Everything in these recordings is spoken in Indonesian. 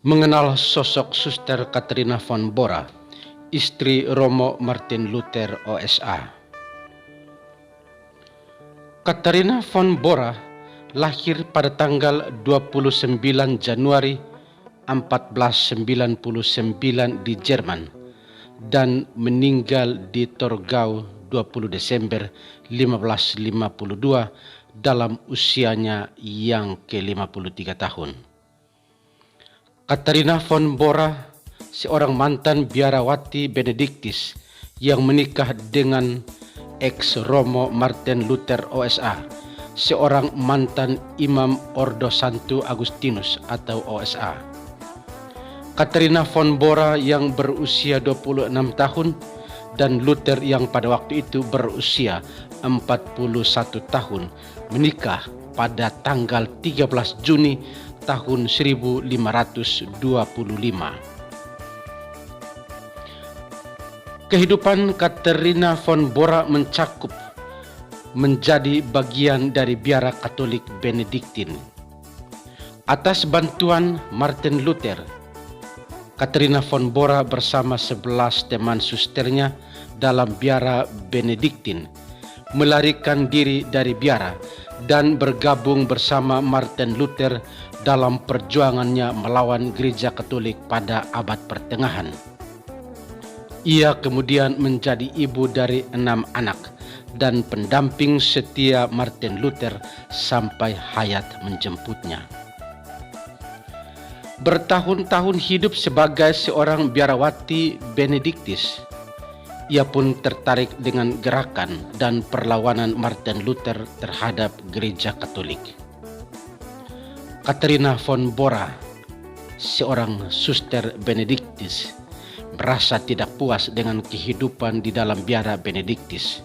Mengenal sosok Suster Katrina von Bora, istri Romo Martin Luther OSA. Katrina von Bora lahir pada tanggal 29 Januari 1499 di Jerman dan meninggal di Torgau 20 Desember 1552 dalam usianya yang ke-53 tahun. Katrina von Bora, seorang mantan biarawati Benediktis yang menikah dengan ex Romo Martin Luther OSA, seorang mantan imam Ordo Santo Agustinus atau OSA. Katrina von Bora yang berusia 26 tahun dan Luther yang pada waktu itu berusia 41 tahun menikah pada tanggal 13 Juni tahun 1525. Kehidupan Katrina von Bora mencakup menjadi bagian dari biara Katolik Benediktin. Atas bantuan Martin Luther, Katrina von Bora bersama 11 teman susternya dalam biara Benediktin melarikan diri dari biara dan bergabung bersama Martin Luther dalam perjuangannya melawan gereja Katolik pada abad pertengahan. Ia kemudian menjadi ibu dari 6 anak dan pendamping setia Martin Luther sampai hayat menjemputnya. Bertahun-tahun hidup sebagai seorang biarawati Benediktis, ia pun tertarik dengan gerakan dan perlawanan Martin Luther terhadap gereja Katolik. Katrina von Bora, seorang suster Benediktis, merasa tidak puas dengan kehidupan di dalam biara Benediktis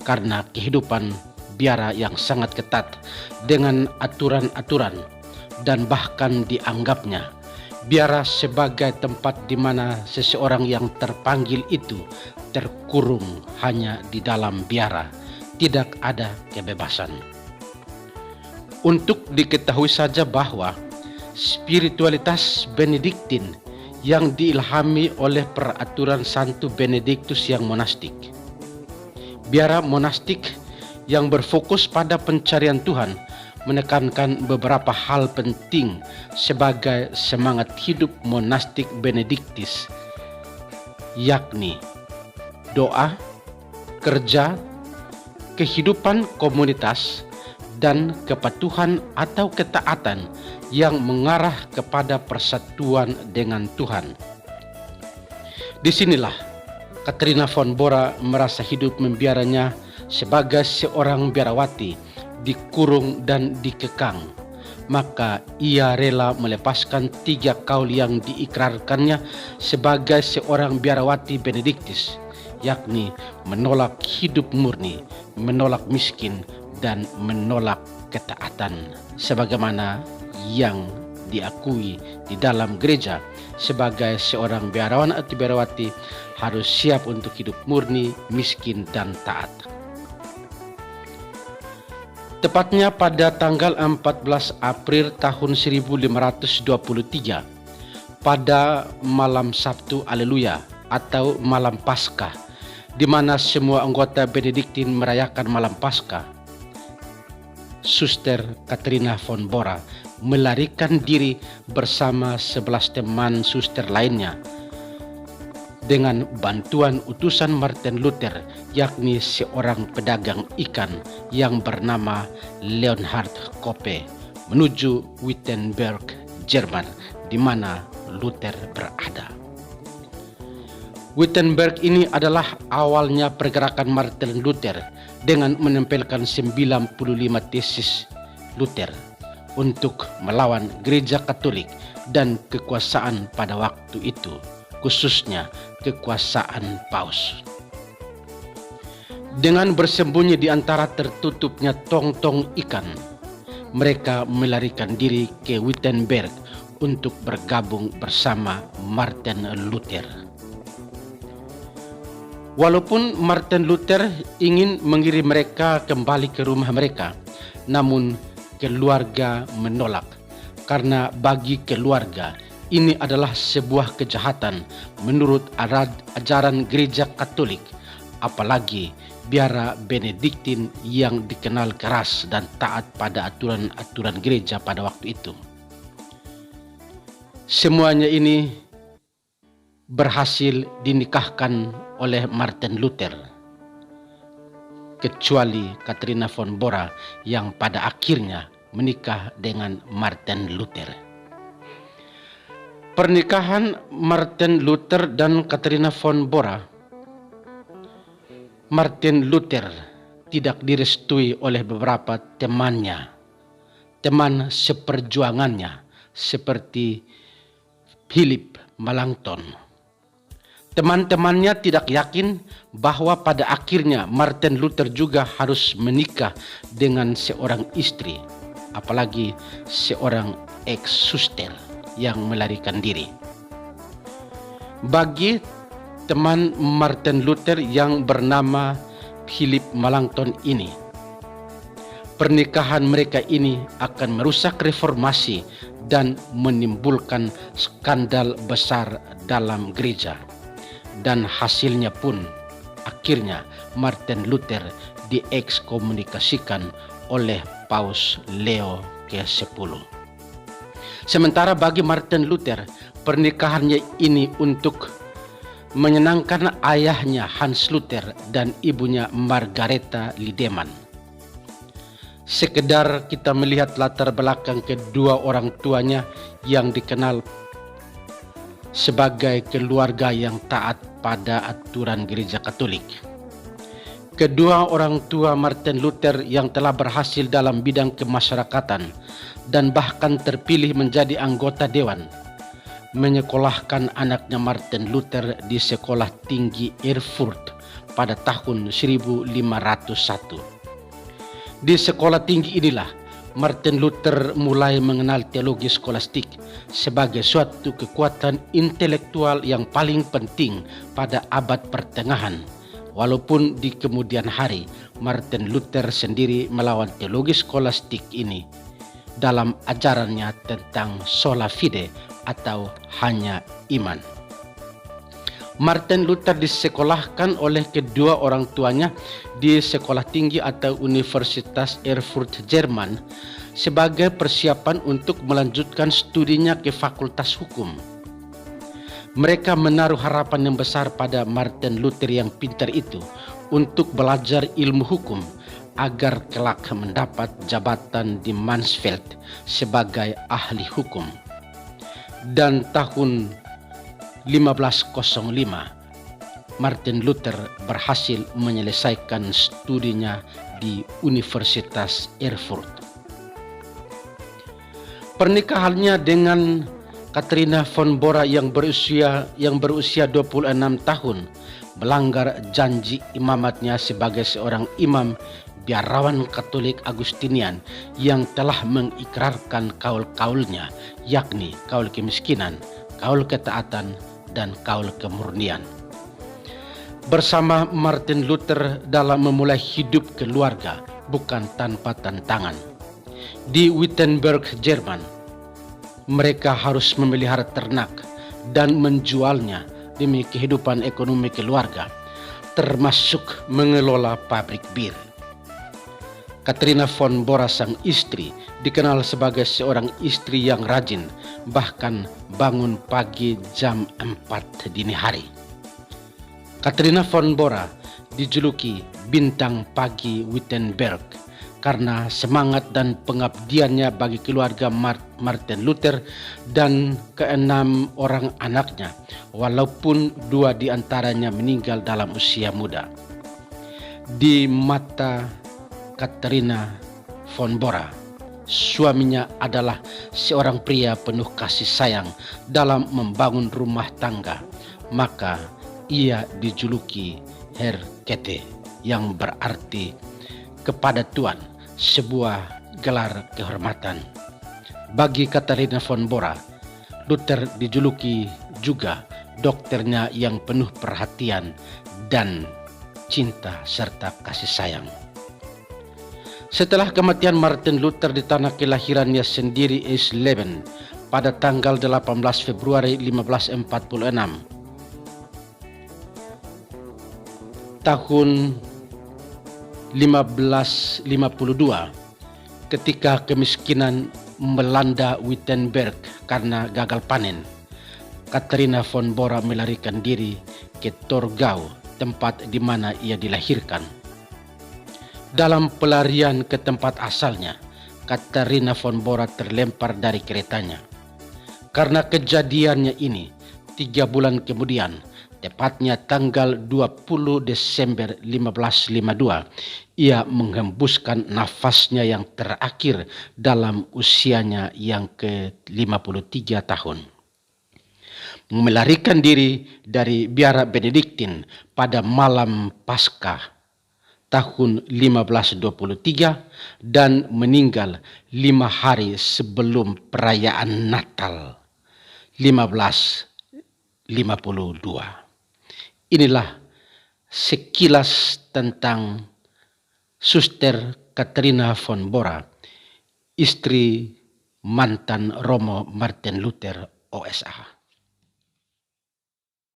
karena kehidupan biara yang sangat ketat dengan aturan-aturan dan bahkan dianggapnya biara sebagai tempat di mana seseorang yang terpanggil itu terkurung hanya di dalam biara, tidak ada kebebasan. Untuk diketahui saja bahwa spiritualitas Benediktin yang diilhami oleh peraturan Santo Benediktus yang monastik. Biara monastik yang berfokus pada pencarian Tuhan menekankan beberapa hal penting sebagai semangat hidup monastik Benediktis, yakni doa, kerja, kehidupan komunitas, dan kepatuhan atau ketaatan yang mengarah kepada persatuan dengan Tuhan. Disinilah Katrina von Bora merasa hidup membiaranya sebagai seorang biarawati dikurung dan dikekang. Maka ia rela melepaskan 3 kaul yang diikrarkannya sebagai seorang biarawati Benediktis, yakni menolak hidup murni, menolak miskin, dan menolak ketaatan sebagaimana yang diakui di dalam gereja. Sebagai seorang biarawan atau biarawati harus siap untuk hidup murni, miskin, dan taat. Tepatnya pada tanggal 14 April tahun 1523, pada malam Sabtu Aleluya atau malam Paskah, di mana semua anggota Benediktin merayakan malam Paskah, Suster Katrina von Bora melarikan diri bersama 11 teman suster lainnya dengan bantuan utusan Martin Luther, yakni seorang pedagang ikan yang bernama Leonhard Koppe, menuju Wittenberg, Jerman, di mana Luther berada. Wittenberg ini adalah awalnya pergerakan Martin Luther dengan menempelkan 95 tesis Luther untuk melawan gereja Katolik dan kekuasaan pada waktu itu, khususnya kekuasaan Paus. Dengan bersembunyi di antara tertutupnya tong-tong ikan, mereka melarikan diri ke Wittenberg untuk bergabung bersama Martin Luther. Walaupun Martin Luther ingin mengirim mereka kembali ke rumah mereka, namun keluarga menolak karena bagi keluarga ini adalah sebuah kejahatan menurut ajaran gereja Katolik, apalagi biara Benediktin yang dikenal keras dan taat pada aturan-aturan gereja pada waktu itu. Semuanya ini berhasil dinikahkan oleh Martin Luther, kecuali Katharina von Bora yang pada akhirnya menikah dengan Martin Luther. Pernikahan Martin Luther dan Katharina von Bora, Martin Luther tidak direstui oleh beberapa temannya, teman seperjuangannya seperti Philip Melanchthon. Teman-temannya tidak yakin bahwa pada akhirnya Martin Luther juga harus menikah dengan seorang istri, apalagi seorang ex-suster yang melarikan diri. Bagi teman Martin Luther yang bernama Philip Melanchthon ini, pernikahan mereka ini akan merusak reformasi dan menimbulkan skandal besar dalam gereja. Dan hasilnya pun akhirnya Martin Luther diekskomunikasikan oleh Paus Leo ke-10. Sementara bagi Martin Luther, pernikahannya ini untuk menyenangkan ayahnya Hans Luther dan ibunya Margareta Lindemann. Sekedar kita melihat latar belakang kedua orang tuanya yang dikenal sebagai keluarga yang taat pada aturan gereja Katolik. Kedua orang tua Martin Luther yang telah berhasil dalam bidang kemasyarakatan dan bahkan terpilih menjadi anggota dewan, menyekolahkan anaknya Martin Luther di sekolah tinggi Erfurt pada tahun 1501. Di sekolah tinggi inilah Martin Luther mulai mengenal teologi skolastik sebagai suatu kekuatan intelektual yang paling penting pada abad pertengahan. Walaupun di kemudian hari Martin Luther sendiri melawan teologi skolastik ini dalam ajarannya tentang sola fide atau hanya iman. Martin Luther disekolahkan oleh kedua orang tuanya di sekolah tinggi atau Universitas Erfurt Jerman sebagai persiapan untuk melanjutkan studinya ke Fakultas Hukum. Mereka menaruh harapan yang besar pada Martin Luther yang pintar itu untuk belajar ilmu hukum agar kelak mendapat jabatan di Mansfeld sebagai ahli hukum. Dan tahun 1505, Martin Luther berhasil menyelesaikan studinya di Universitas Erfurt. Pernikahannya dengan Katharina von Bora yang berusia 26 tahun melanggar janji imamatnya sebagai seorang imam biarawan Katolik Agustinian yang telah mengikrarkan kaul-kaulnya, yakni kaul kemiskinan, kaul ketaatan, dan kaul kemurnian. Bersama Martin Luther dalam memulai hidup keluarga bukan tanpa tantangan. Di Wittenberg, Jerman, mereka harus memelihara ternak dan menjualnya demi kehidupan ekonomi keluarga, termasuk mengelola pabrik bir. Katharina von Bora sang istri dikenal sebagai seorang istri yang rajin, bahkan bangun pagi jam 4 dini hari. Katharina von Bora dijuluki bintang pagi Wittenberg karena semangat dan pengabdiannya bagi keluarga Martin Luther dan ke-6 orang anaknya, walaupun 2 di antaranya meninggal dalam usia muda. Di mata Katharina von Bora, suaminya adalah seorang pria penuh kasih sayang dalam membangun rumah tangga, maka ia dijuluki Herr Käthe yang berarti kepada Tuan, sebuah gelar kehormatan. Bagi Katharina von Bora, Luther dijuluki juga dokternya yang penuh perhatian dan cinta serta kasih sayang. Setelah kematian Martin Luther di tanah kelahirannya sendiri Eisleben pada tanggal 18 Februari 1546. Tahun 1552, ketika kemiskinan melanda Wittenberg karena gagal panen, Katharina von Bora melarikan diri ke Torgau, tempat di mana ia dilahirkan. Dalam pelarian ke tempat asalnya, Katharina von Bora terlempar dari keretanya. Karena kejadiannya ini, 3 bulan kemudian, tepatnya tanggal 20 Desember 1552, ia menghembuskan nafasnya yang terakhir dalam usianya yang ke-53 tahun. Melarikan diri dari biara Benediktin pada malam Paskah tahun 1523 dan meninggal 5 hari sebelum perayaan Natal 1552. Inilah sekilas tentang Suster Katharina von Bora, istri mantan Romo Martin Luther OSA.